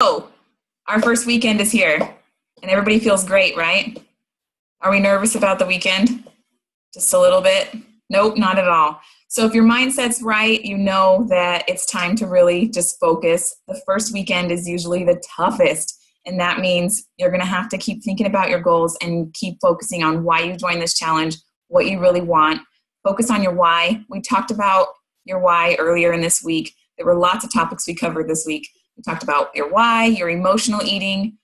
Oh, our first weekend is here and everybody feels great, right? Are we nervous about the weekend? Just a little bit? Nope, not at all. So if your mindset's right, you know that it's time to really just focus. The first weekend is usually the toughest, and that means you're going to have to keep thinking about your goals and keep focusing on why you joined this challenge, what you really want. Focus on your why. We talked about your why earlier in this week. There were lots of topics we covered this week. We talked about your why, your emotional eating,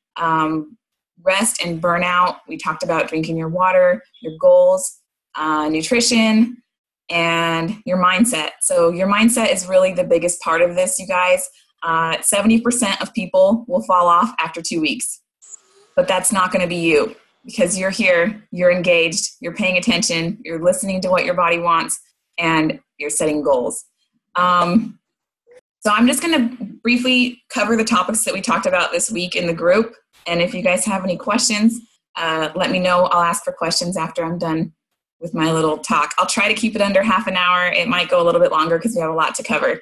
rest and burnout. We talked about drinking your water, your goals, nutrition, and your mindset. So your mindset is really the biggest part of this, you guys. 70% of people will fall off after 2 weeks, but that's not going to be you because you're here, you're engaged, you're paying attention, you're listening to what your body wants, and you're setting goals. So I'm just going to briefly cover the topics that we talked about this week in the group. And if you guys have any questions, let me know. I'll ask for questions after I'm done with my little talk. I'll try to keep it under half an hour. It might go a little bit longer because we have a lot to cover.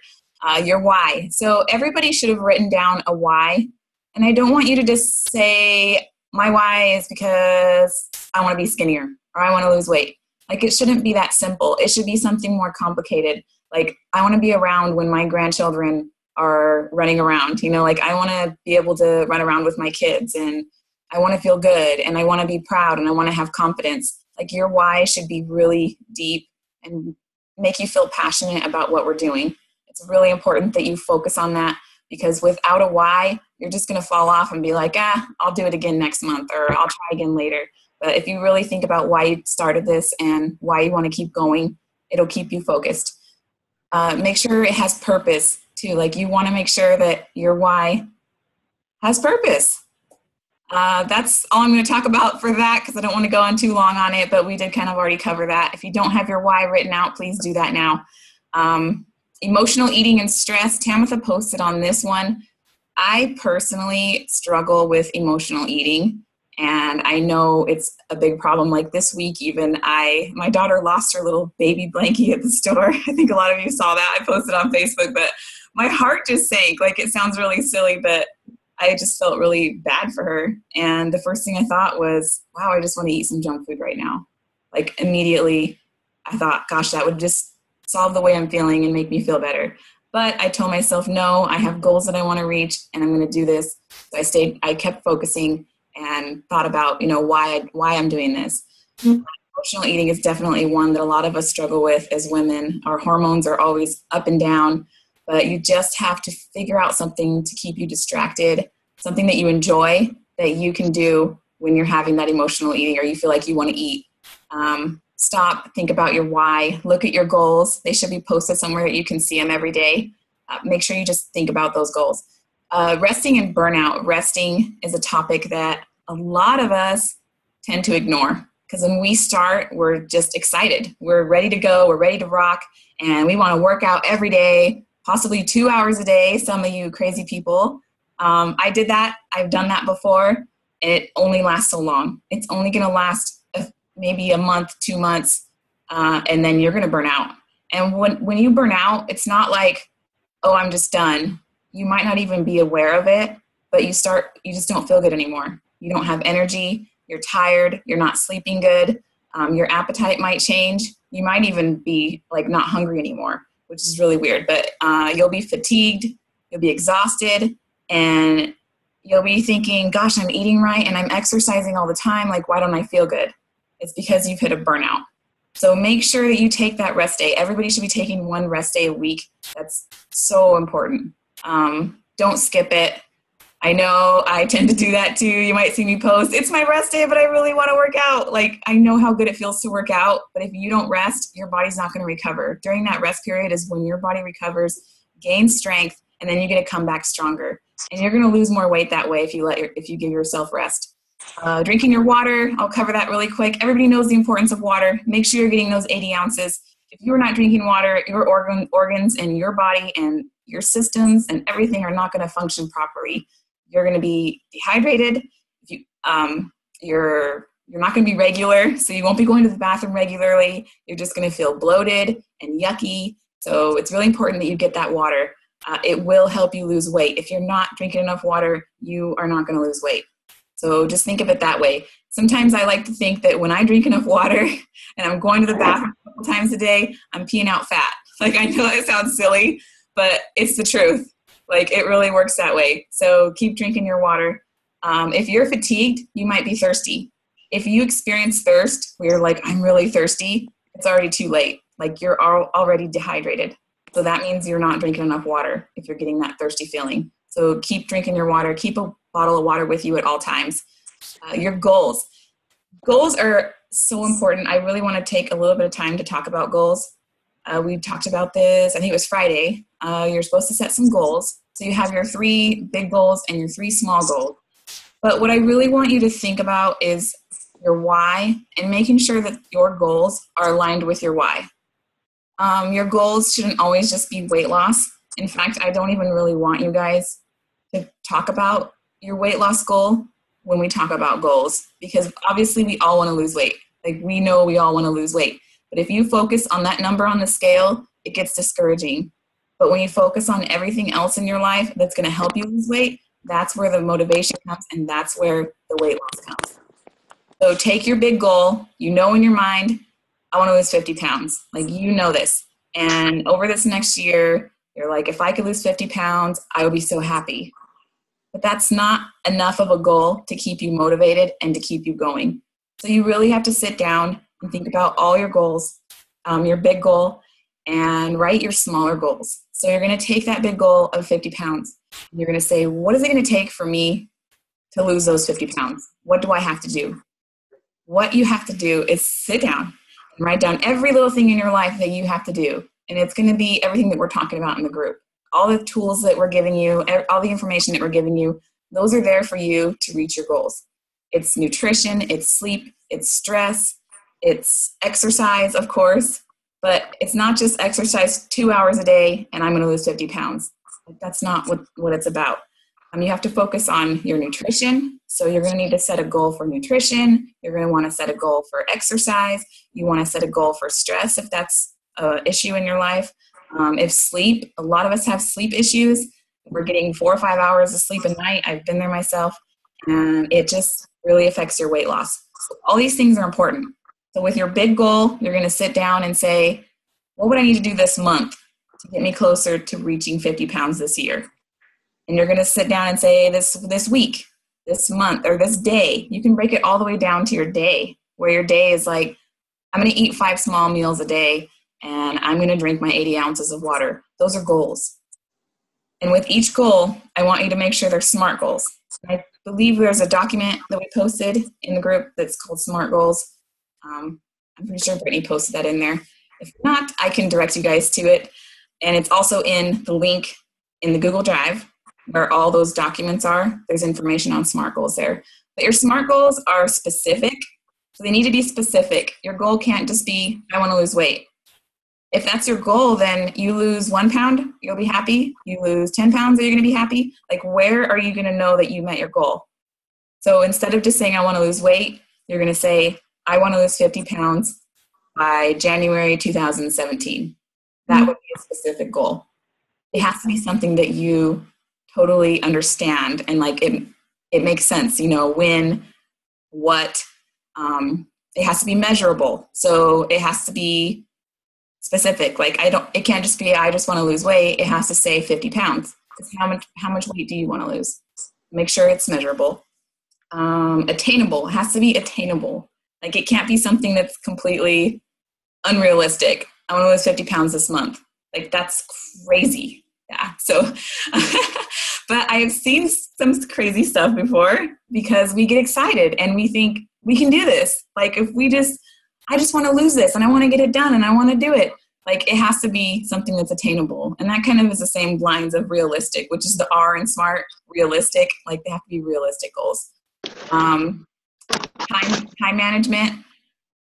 Your why. So everybody should have written down a why. And I don't want you to just say, my why is because I want to be skinnier or I want to lose weight. Like, it shouldn't be that simple. It should be something more complicated. Like, I want to be around when my grandchildren are running around, like I want to be able to run around with my kids, and I want to feel good, and I want to be proud, and I want to have confidence. Like, your why should be really deep and make you feel passionate about what we're doing. It's really important that you focus on that, because without a why, you're just going to fall off and be like, I'll do it again next month, or I'll try again later. But if you really think about why you started this and why you want to keep going, it'll keep you focused. Make sure it has purpose too. Like, you want to make sure that your why has purpose. That's all I'm going to talk about for that, because I don't want to go on too long on it, but we did kind of already cover that. If you don't have your why written out, please do that now. Emotional eating and stress. Tamitha posted on this one. I personally struggle with emotional eating, and I know it's a big problem. Like, this week even, my daughter lost her little baby blankie at the store. I think a lot of you saw that. I posted on Facebook, but my heart just sank. Like, it sounds really silly, but I just felt really bad for her. And the first thing I thought was, wow, I just want to eat some junk food right now. Like, immediately I thought, gosh, that would just solve the way I'm feeling and make me feel better. But I told myself, no, I have goals that I want to reach, and I'm going to do this. So I kept focusing and thought about, why I'm doing this. Mm-hmm. Emotional eating is definitely one that a lot of us struggle with as women. Our hormones are always up and down, but you just have to figure out something to keep you distracted, something that you enjoy, that you can do when you're having that emotional eating or you feel like you want to eat. Stop, think about your why, look at your goals. They should be posted somewhere that you can see them every day. Make sure you just think about those goals. Resting and burnout. Resting is a topic that a lot of us tend to ignore, because when we start, we're just excited. We're ready to go. We're ready to rock, and we want to work out every day, possibly 2 hours a day. Some of you crazy people. I did that. I've done that before. It only lasts so long. It's only going to last maybe a month, 2 months, and then you're going to burn out. And when you burn out, it's not like, oh, I'm just done. You might not even be aware of it, but you just don't feel good anymore. You don't have energy. You're tired. You're not sleeping good. Your appetite might change. You might even be like not hungry anymore, which is really weird. But you'll be fatigued. You'll be exhausted, and you'll be thinking, gosh, I'm eating right and I'm exercising all the time. Like, why don't I feel good? It's because you've hit a burnout. So make sure that you take that rest day. Everybody should be taking one rest day a week. That's so important. Don't skip it. I know I tend to do that too. You might see me post, it's my rest day, but I really want to work out. Like, I know how good it feels to work out, but if you don't rest, your body's not going to recover. During that rest period is when your body recovers, gains strength, and then you're going to come back stronger. And you're going to lose more weight that way if you give yourself rest. Drinking your water, I'll cover that really quick. Everybody knows the importance of water. Make sure you're getting those 80 ounces. If you're not drinking water, your organs and your body and your systems and everything are not going to function properly. You're going to be dehydrated. You're not going to be regular, so you won't be going to the bathroom regularly. You're just going to feel bloated and yucky. So it's really important that you get that water. it will help you lose weight. If you're not drinking enough water, you are not going to lose weight. So just think of it that way. Sometimes I like to think that when I drink enough water and I'm going to the bathroom a couple times a day, I'm peeing out fat. Like, I know it sounds silly, but it's the truth. Like, it really works that way. So keep drinking your water. If you're fatigued, you might be thirsty. If you experience thirst where you're like, I'm really thirsty, it's already too late. Like, you're already dehydrated. So that means you're not drinking enough water if you're getting that thirsty feeling. So keep drinking your water. Keep a bottle of water with you at all times. Your goals. Goals are so important. I really want to take a little bit of time to talk about goals. We talked about this, I think it was Friday. You're supposed to set some goals. So you have your 3 big goals and your 3 small goals. But what I really want you to think about is your why and making sure that your goals are aligned with your why. Your goals shouldn't always just be weight loss. In fact, I don't even really want you guys to talk about your weight loss goal when we talk about goals, because obviously we all want to lose weight. Like, we know we all want to lose weight. But if you focus on that number on the scale, it gets discouraging. But when you focus on everything else in your life that's going to help you lose weight, that's where the motivation comes, and that's where the weight loss comes. So take your big goal. You know in your mind, I want to lose 50 pounds. Like, you know this. And over this next year, you're like, if I could lose 50 pounds, I would be so happy. But that's not enough of a goal to keep you motivated and to keep you going. So you really have to sit down and think about all your goals, your big goal, and write your smaller goals. So you're going to take that big goal of 50 pounds. And you're going to say, what is it going to take for me to lose those 50 pounds? What do I have to do? What you have to do is sit down and write down every little thing in your life that you have to do. And it's going to be everything that we're talking about in the group. All the tools that we're giving you, all the information that we're giving you, those are there for you to reach your goals. It's nutrition, it's sleep, it's stress, it's exercise, of course, but it's not just exercise 2 hours a day and I'm going to lose 50 pounds. That's not what it's about. You have to focus on your nutrition. So you're going to need to set a goal for nutrition. You're going to want to set a goal for exercise. You want to set a goal for stress if that's an issue in your life. If sleep, a lot of us have sleep issues. We're getting 4 or 5 hours of sleep a night. I've been there myself, and it just really affects your weight loss. So all these things are important. So with your big goal, you're going to sit down and say, what would I need to do this month to get me closer to reaching 50 pounds this year? And you're going to sit down and say this week, this month, or this day. You can break it all the way down to your day, where your day is like, I'm going to eat 5 small meals a day, and I'm going to drink my 80 ounces of water. Those are goals. And with each goal, I want you to make sure they're SMART goals. I believe there's a document that we posted in the group that's called SMART goals. I'm pretty sure Brittany posted that in there. If not, I can direct you guys to it. And it's also in the link in the Google Drive where all those documents are. There's information on SMART goals there. But your SMART goals are specific. So they need to be specific. Your goal can't just be, I want to lose weight. If that's your goal, then you lose 1 pound, you'll be happy. You lose 10 pounds, are you going to be happy? Like, where are you going to know that you met your goal? So instead of just saying, I want to lose weight, you're going to say, I want to lose 50 pounds by January 2017. That would be a specific goal. It has to be something that you totally understand and like it makes sense, you know, when, what, it has to be measurable. So it has to be specific. Like, it can't just be, I just want to lose weight. It has to say 50 pounds. Because how much weight do you want to lose? Make sure it's measurable. Attainable. It has to be attainable. Like, it can't be something that's completely unrealistic. I want to lose 50 pounds this month. Like, that's crazy. Yeah. So, but I've seen some crazy stuff before because we get excited and we think we can do this. Like, if I just want to lose this and I want to get it done and I want to do it. Like, it has to be something that's attainable. And that kind of is the same lines of realistic, which is the R in SMART, realistic. Like, they have to be realistic goals. Time management,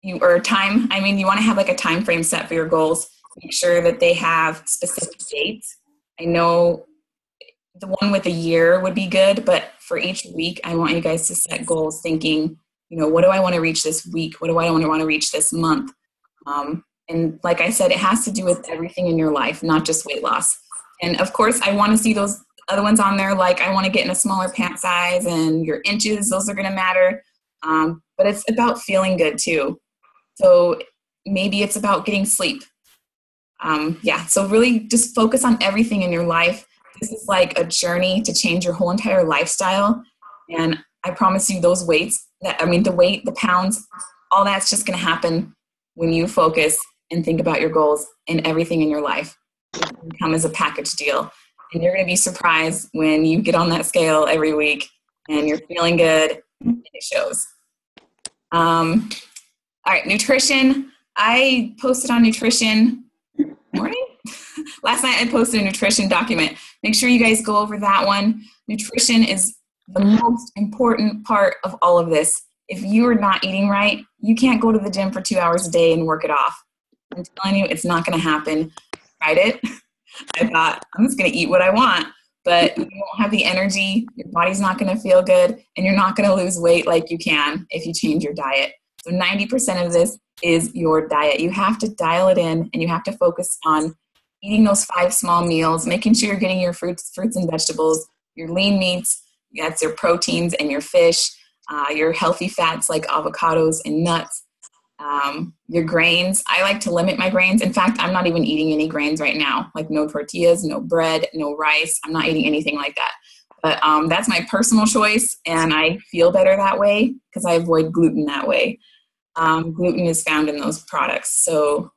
you want to have like a time frame set for your goals. Make sure that they have specific dates. I know the one with a year would be good, but for each week, I want you guys to set goals thinking, you know, what do I want to reach this week? What do I want to reach this month? And like I said, it has to do with everything in your life, not just weight loss. And of course, I want to see those other ones on there, like I want to get in a smaller pant size and your inches, those are going to matter. But it's about feeling good too. So maybe it's about getting sleep. So really just focus on everything in your life. This is like a journey to change your whole entire lifestyle. And I promise you those weights, the weight, the pounds, all that's just going to happen when you focus and think about your goals and everything in your life. It can come as a package deal. And you're going to be surprised when you get on that scale every week and you're feeling good and it shows. All right, nutrition. I posted on nutrition morning. Last night I posted a nutrition document. Make sure you guys go over that one. Nutrition is the most important part of all of this. If you are not eating right, you can't go to the gym for 2 hours a day and work it off. I'm telling you, it's not going to happen. Tried it. I thought, I'm just going to eat what I want, but you won't have the energy, your body's not going to feel good, and you're not going to lose weight like you can if you change your diet. So 90% of this is your diet. You have to dial it in, and you have to focus on eating those 5 small meals, making sure you're getting your fruits and vegetables, your lean meats, that's your proteins and your fish, your healthy fats like avocados and nuts, your grains. I like to limit my grains. In fact, I'm not even eating any grains right now, like no tortillas, no bread, no rice. I'm not eating anything like that. But that's my personal choice, and I feel better that way because I avoid gluten that way. Gluten is found in those products, so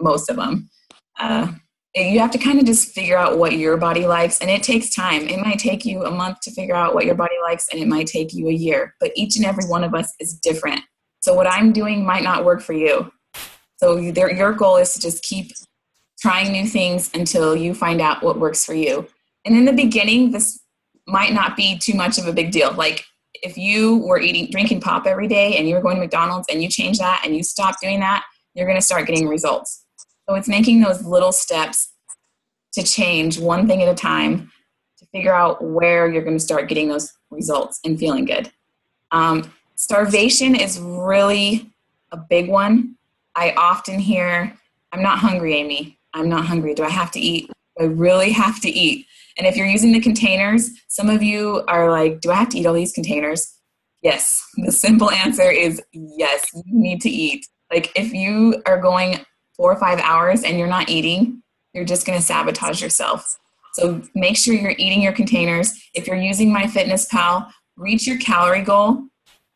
most of them. You have to kind of just figure out what your body likes, and it takes time. It might take you a month to figure out what your body likes, and it might take you a year, but each and every one of us is different. So what I'm doing might not work for you. So your goal is to just keep trying new things until you find out what works for you. And in the beginning, this might not be too much of a big deal. Like if you were drinking pop every day and you were going to McDonald's and you change that and you stop doing that, you're going to start getting results. So it's making those little steps to change one thing at a time to figure out where you're going to start getting those results and feeling good. Starvation is really a big one. I often hear, I'm not hungry, Amy. I'm not hungry. Do I have to eat? Do I really have to eat? And if you're using the containers, some of you are like, do I have to eat all these containers? Yes. The simple answer is yes, you need to eat. Like if you are going 4 or 5 hours and you're not eating, you're just going to sabotage yourself. So make sure you're eating your containers. If you're using MyFitnessPal, reach your calorie goal.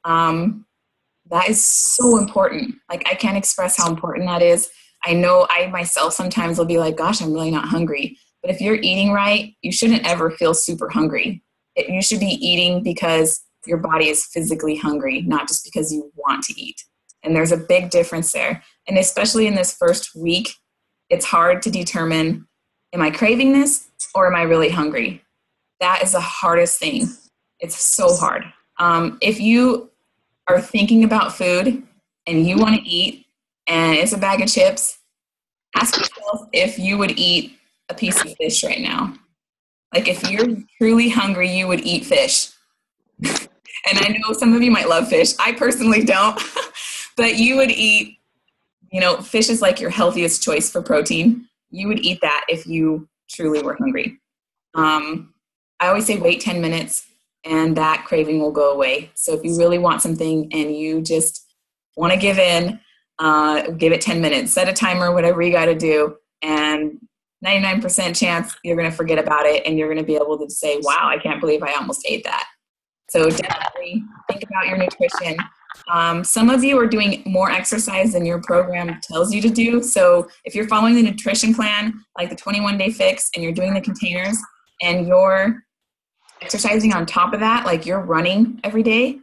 That is so important. Like I can't express how important that is. I know I myself sometimes will be like, gosh, I'm really not hungry. But if you're eating right, you shouldn't ever feel super hungry. You should be eating because your body is physically hungry, not just because you want to eat. And there's a big difference there. And especially in this first week, it's hard to determine, am I craving this or am I really hungry? That is the hardest thing. It's so hard. If you are thinking about food and you want to eat and it's a bag of chips, ask yourself if you would eat a piece of fish right now. Like if you're truly hungry, you would eat fish. And I know some of you might love fish. I personally don't. But you would eat, fish is like your healthiest choice for protein. You would eat that if you truly were hungry. I always say wait 10 minutes and that craving will go away. So if you really want something and you just want to give in, give it 10 minutes, set a timer, whatever you got to do. And 99% chance you're going to forget about it and you're going to be able to say, wow, I can't believe I almost ate that. So definitely think about your nutrition. Some of you are doing more exercise than your program tells you to do. So if you're following the nutrition plan, like the 21-day fix, and you're doing the containers and you're exercising on top of that, like you're running every day,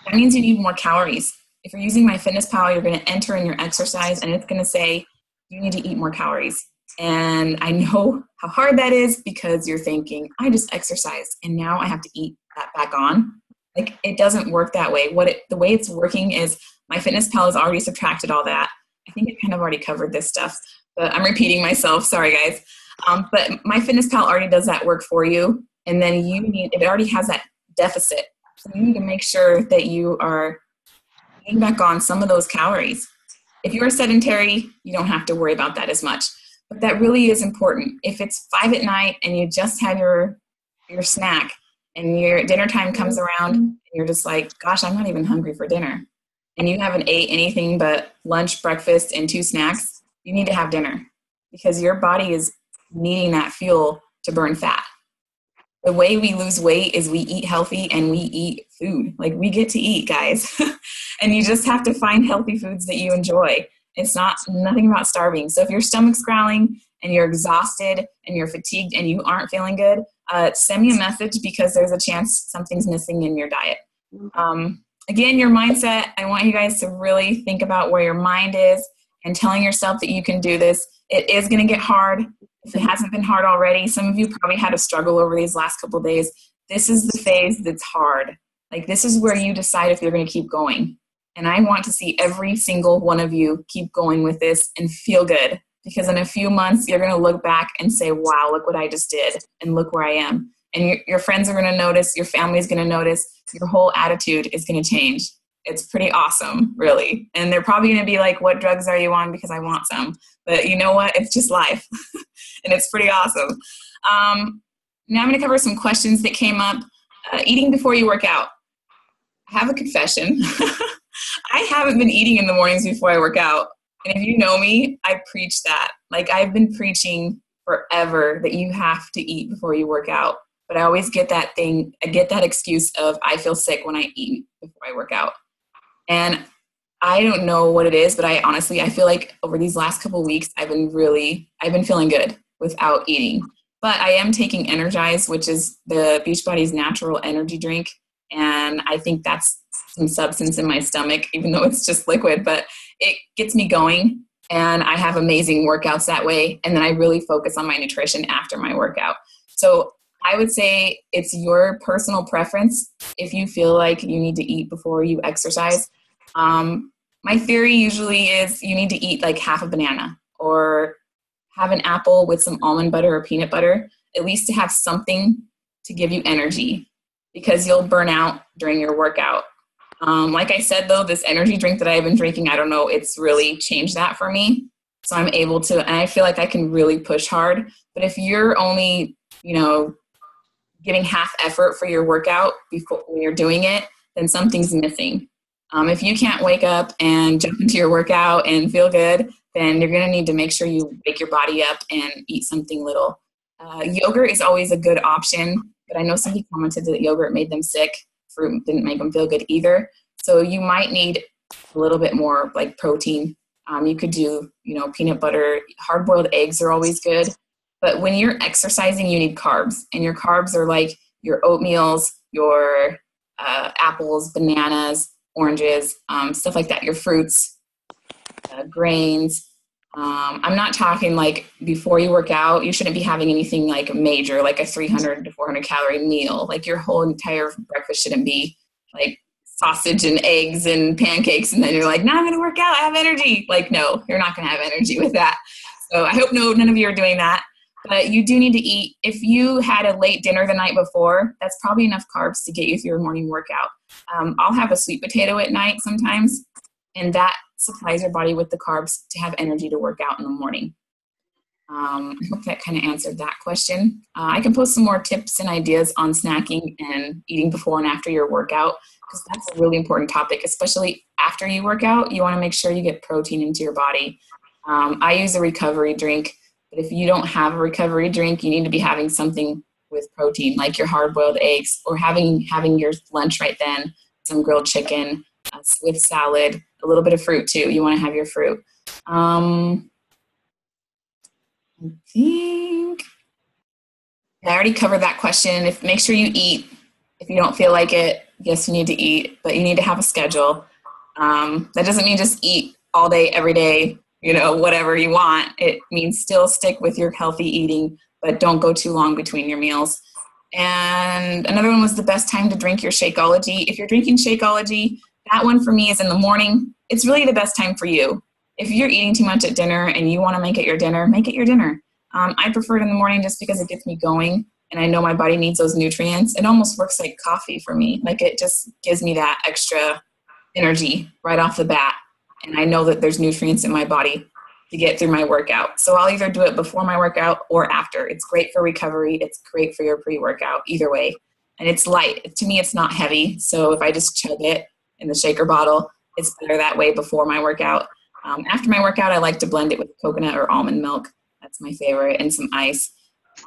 that means you need more calories. If you're using MyFitnessPal, you're going to enter in your exercise and it's going to say you need to eat more calories. And I know how hard that is because you're thinking, I just exercised and now I have to eat that back on. Like it doesn't work that way. The way it's working is MyFitnessPal has already subtracted all that. I think it kind of already covered this stuff, but I'm repeating myself. Sorry, guys. But MyFitnessPal already does that work for you. And then it already has that deficit. So you need to make sure that you are getting back on some of those calories. If you're sedentary, you don't have to worry about that as much. But that really is important. If it's 5 at night and you just had your snack and your dinner time comes around and you're just like, gosh, I'm not even hungry for dinner, and you haven't ate anything but lunch, breakfast, and 2 snacks, you need to have dinner because your body is needing that fuel to burn fat. The way we lose weight is we eat healthy and we eat food. Like, we get to eat, guys. And you just have to find healthy foods that you enjoy. It's nothing about starving. So if your stomach's growling and you're exhausted and you're fatigued and you aren't feeling good, send me a message because there's a chance something's missing in your diet. Again, your mindset, I want you guys to really think about where your mind is and telling yourself that you can do this. It is going to get hard. If it hasn't been hard already, some of you probably had a struggle over these last couple of days. This is the phase that's hard. Like, this is where you decide if you're going to keep going. And I want to see every single one of you keep going with this and feel good, because in a few months, you're going to look back and say, wow, look what I just did. And look where I am. And your friends are going to notice, your family is going to notice, your whole attitude is going to change. It's pretty awesome, really. And they're probably going to be like, what drugs are you on? Because I want some. But you know what? It's just life. And it's pretty awesome. Now I'm going to cover some questions that came up. Eating before you work out. I have a confession. I haven't been eating in the mornings before I work out. And if you know me, I preach that. Like, I've been preaching forever that you have to eat before you work out. But I always get that excuse of I feel sick when I eat before I work out. And I don't know what it is, but I feel like over these last couple of weeks, I've been feeling good without eating. But I am taking Energize, which is the Beachbody's natural energy drink. And I think that's some substance in my stomach, even though it's just liquid, but it gets me going. And I have amazing workouts that way. And then I really focus on my nutrition after my workout. So I would say it's your personal preference if you feel like you need to eat before you exercise. My theory usually is you need to eat like half a banana or have an apple with some almond butter or peanut butter, at least to have something to give you energy, because you'll burn out during your workout. Like I said, though, this energy drink that I've been drinking, I don't know, it's really changed that for me. So I'm able to, and I feel like I can really push hard. But if you're only, giving half effort for your workout before when you're doing it, then something's missing. If you can't wake up and jump into your workout and feel good, then you're going to need to make sure you wake your body up and eat something little. Yogurt is always a good option, but I know some people commented that yogurt made them sick. Fruit didn't make them feel good either. So you might need a little bit more like protein. You could do, peanut butter. Hard-boiled eggs are always good. But when you're exercising, you need carbs. And your carbs are like your oatmeals, your apples, bananas, oranges, stuff like that, your fruits, grains. I'm not talking like before you work out, you shouldn't be having anything like major, like a 300 to 400 calorie meal. Like your whole entire breakfast shouldn't be like sausage and eggs and pancakes. And then you're like, now I'm going to work out. I have energy. Like, no, you're not going to have energy with that. So I hope none of you are doing that. But you do need to eat. If you had a late dinner the night before, that's probably enough carbs to get you through your morning workout. I'll have a sweet potato at night sometimes, and that supplies your body with the carbs to have energy to work out in the morning. I hope that kind of answered that question. I can post some more tips and ideas on snacking and eating before and after your workout, because that's a really important topic, especially after you work out. You want to make sure you get protein into your body. I use a recovery drink. But if you don't have a recovery drink, you need to be having something with protein, like your hard-boiled eggs, or having your lunch right then, some grilled chicken with salad, a little bit of fruit too. You want to have your fruit. I think I already covered that question. Make sure you eat. If you don't feel like it, yes, you need to eat, but you need to have a schedule. That doesn't mean just eat all day, every day, whatever you want. It means still stick with your healthy eating, but don't go too long between your meals. And another one was the best time to drink your Shakeology. If you're drinking Shakeology, that one for me is in the morning. It's really the best time for you. If you're eating too much at dinner and you want to make it your dinner, make it your dinner. I prefer it in the morning just because it gets me going, and I know my body needs those nutrients. It almost works like coffee for me. Like, it just gives me that extra energy right off the bat. And I know that there's nutrients in my body. to get through my workout. So I'll either do it before my workout or after. It's great for recovery. It's great for your pre-workout, either way. And it's light. To me, it's not heavy. So if I just chug it in the shaker bottle, it's better that way before my workout. After my workout, I like to blend it with coconut or almond milk. That's my favorite, and some ice.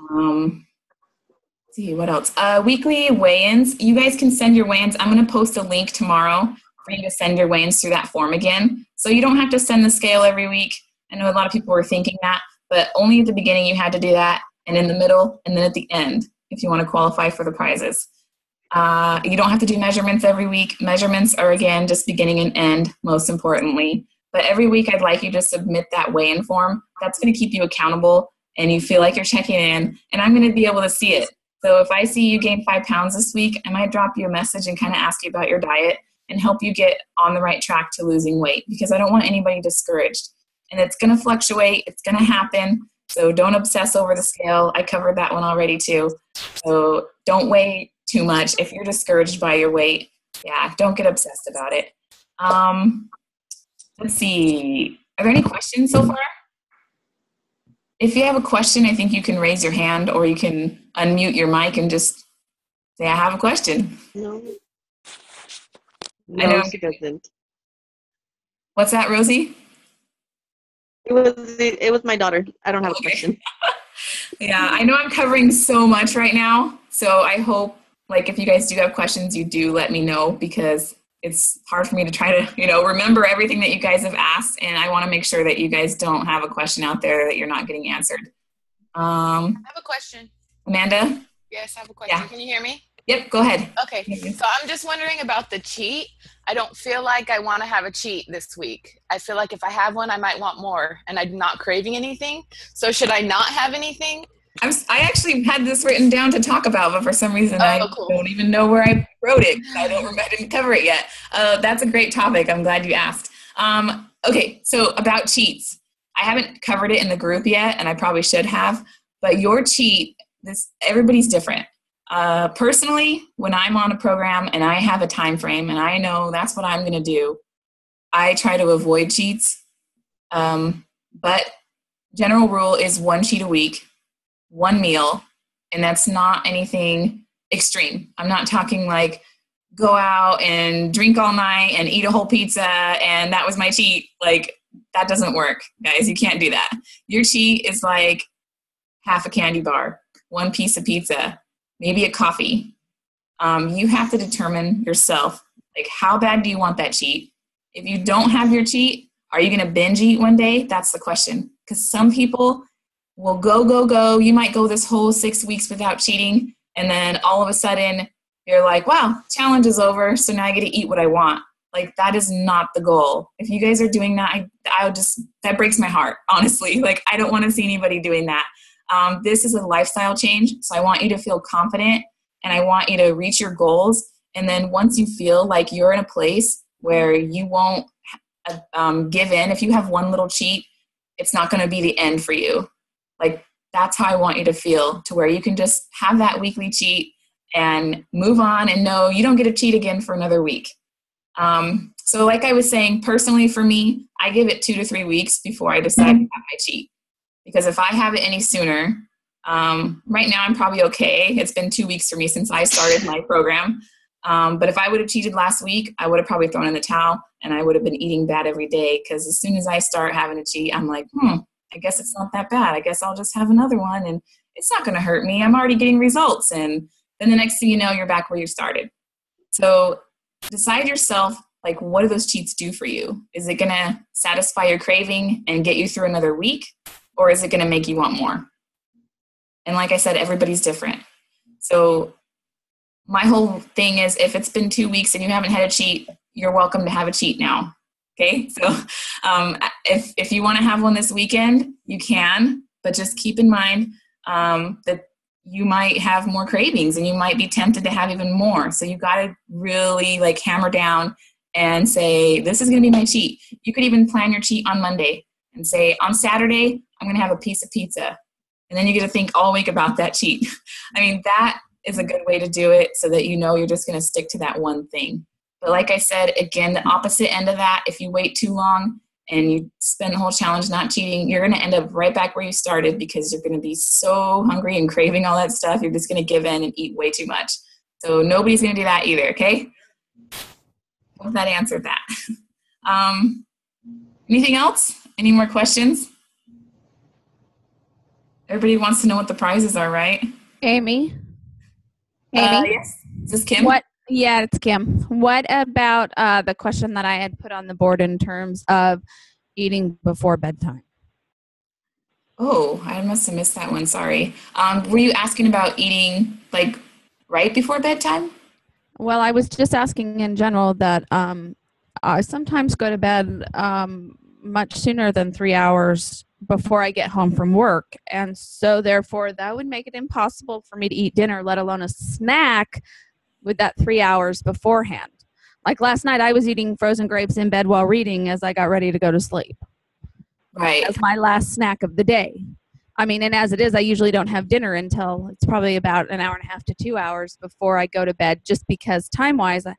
Let's see, what else? Weekly weigh-ins. You guys can send your weigh-ins. I'm going to post a link tomorrow for you to send your weigh-ins through that form again. So you don't have to send the scale every week. I know a lot of people were thinking that, but only at the beginning you had to do that, and in the middle, and then at the end, if you want to qualify for the prizes. You don't have to do measurements every week. Measurements are, again, just beginning and end, most importantly. But every week I'd like you to submit that weigh-in form. That's going to keep you accountable, and you feel like you're checking in, and I'm going to be able to see it. So if I see you gain 5 pounds this week, I might drop you a message and kind of ask you about your diet and help you get on the right track to losing weight, because I don't want anybody discouraged. And it's going to fluctuate. It's going to happen. So don't obsess over the scale. I covered that one already too. So don't weigh too much. If you're discouraged by your weight, don't get obsessed about it. Let's see. Are there any questions so far? If you have a question, I think you can raise your hand, or you can unmute your mic and just say, I have a question. No, I know. she doesn't. What's that, Rosie? It was my daughter. I don't have a question. Yeah, I know I'm covering so much right now. So I hope, if you guys do have questions, you do let me know, because it's hard for me to try to, remember everything that you guys have asked. And I want to make sure that you guys don't have a question out there that you're not getting answered. I have a question. Amanda? Yes, I have a question. Yeah. Can you hear me? Yep, go ahead. Okay, so I'm just wondering about the cheat. I don't feel like I want to have a cheat this week. I feel like if I have one, I might want more, and I'm not craving anything. So should I not have anything? I actually had this written down to talk about, but for some reason cool. don't even know where I wrote it. I didn't cover it yet. That's a great topic. I'm glad you asked. Okay, so about cheats. I haven't covered it in the group yet, and I probably should have, but your cheat, everybody's different. Personally, when I'm on a program and I have a time frame and I know that's what I'm going to do, I try to avoid cheats. But general rule is 1 cheat a week, 1 meal, and that's not anything extreme. I'm not talking like go out and drink all night and eat a whole pizza and that was my cheat. That doesn't work, guys. You can't do that. Your cheat is like half a candy bar, 1 piece of pizza, maybe a coffee. You have to determine yourself, how bad do you want that cheat? If you don't have your cheat, are you going to binge eat one day? That's the question. Because some people will go. You might go this whole 6 weeks without cheating, and then all of a sudden you're like, wow, challenge is over, so now I get to eat what I want. That is not the goal. If you guys are doing that, that breaks my heart, honestly. I don't want to see anybody doing that. This is a lifestyle change, so I want you to feel confident, and I want you to reach your goals. And then once you feel like you're in a place where you won't give in, if you have one little cheat, it's not going to be the end for you. That's how I want you to feel, to where you can just have that weekly cheat and move on and know you don't get to cheat again for another week. So like I was saying, personally for me, I give it 2 to 3 weeks before I decide to have my cheat. Because if I have it any sooner, right now I'm probably okay. It's been 2 weeks for me since I started my program. But if I would have cheated last week, I would have probably thrown in the towel and I would have been eating bad every day. Because as soon as I start having a cheat, I'm like, I guess it's not that bad. I guess I'll just have another one and it's not going to hurt me. I'm already getting results. And then the next thing you know, you're back where you started. So decide yourself, what do those cheats do for you? Is it going to satisfy your craving and get you through another week? Or is it going to make you want more? And like I said, everybody's different. So my whole thing is, if it's been 2 weeks and you haven't had a cheat, you're welcome to have a cheat now. Okay, so if you want to have one this weekend, you can, but just keep in mind that you might have more cravings and you might be tempted to have even more. So you got to really hammer down and say, this is going to be my cheat. You could even plan your cheat on Monday and say, on Saturday, I'm going to have a piece of pizza. And then you get to think all week about that cheat. I mean, that is a good way to do it so that you're just going to stick to that one thing. But like I said, again, the opposite end of that, if you wait too long and you spend the whole challenge not cheating, you're going to end up right back where you started because you're going to be so hungry and craving all that stuff. You're just going to give in and eat way too much. So nobody's going to do that either, okay? Hope that answered that. Anything else? Any more questions? Everybody wants to know what the prizes are, right? Amy? Yes. Is this Kim? What? Yeah, it's Kim. What about the question that I had put on the board in terms of eating before bedtime? Oh, I must have missed that one. Sorry. Were you asking about eating like right before bedtime? Well, I was just asking in general that I sometimes go to bed much sooner than 3 hours before I get home from work. And so therefore that would make it impossible for me to eat dinner, let alone a snack with that 3 hours beforehand. Like last night, I was eating frozen grapes in bed while reading as I got ready to go to sleep. Right. As my last snack of the day. I mean, and as it is, I usually don't have dinner until it's probably about an hour and a half to 2 hours before I go to bed, just because time-wise, I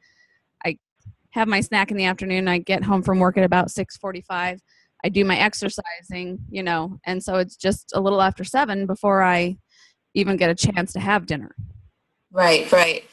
have my snack in the afternoon. I get home from work at about 6:45. I do my exercising, you know, and so it's just a little after 7 before I even get a chance to have dinner. Right, right.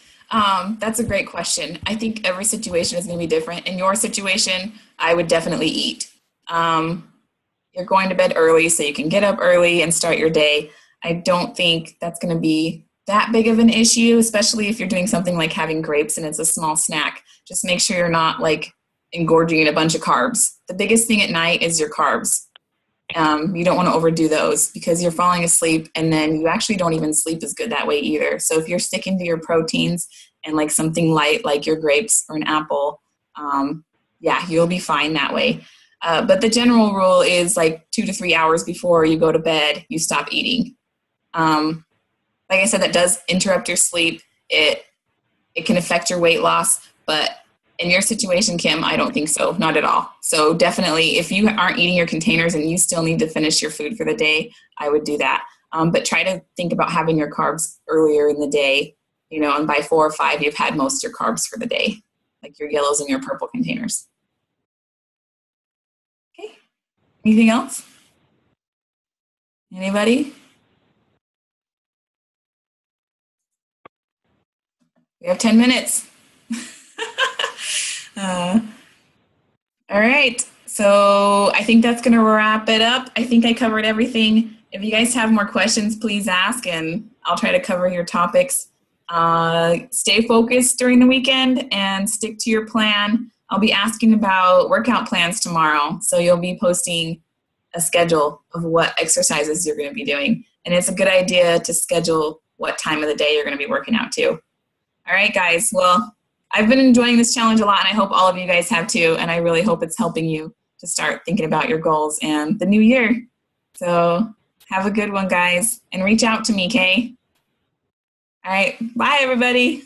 That's a great question. I think every situation is going to be different. In your situation, I would definitely eat. You're going to bed early so you can get up early and start your day. I don't think that's going to be that big of an issue, especially if you're doing something like having grapes and it's a small snack. Just make sure you're not like engorging in a bunch of carbs. The biggest thing at night is your carbs. You don't want to overdo those because you're falling asleep and then you actually don't even sleep as good that way either. So if you're sticking to your proteins and like something light like your grapes or an apple, yeah, you'll be fine that way. But the general rule is like 2 to 3 hours before you go to bed, you stop eating. Like I said, that does interrupt your sleep. It can affect your weight loss, but in your situation, Kim, I don't think so. Not at all. So definitely, if you aren't eating your containers and you still need to finish your food for the day, I would do that. But try to think about having your carbs earlier in the day, you know, and by 4 or 5, you've had most of your carbs for the day, like your yellows and your purple containers. Okay. Anything else? Anybody? We have 10 minutes. All right. So I think that's going to wrap it up. I think I covered everything. If you guys have more questions, please ask, and I'll try to cover your topics. Stay focused during the weekend and stick to your plan. I'll be asking about workout plans tomorrow. So you'll be posting a schedule of what exercises you're going to be doing. And it's a good idea to schedule what time of the day you're going to be working out too. All right, guys. Well, I've been enjoying this challenge a lot, and I hope all of you guys have too. And I really hope it's helping you to start thinking about your goals and the new year. So have a good one, guys, and reach out to me, Kay. All right. Bye, everybody.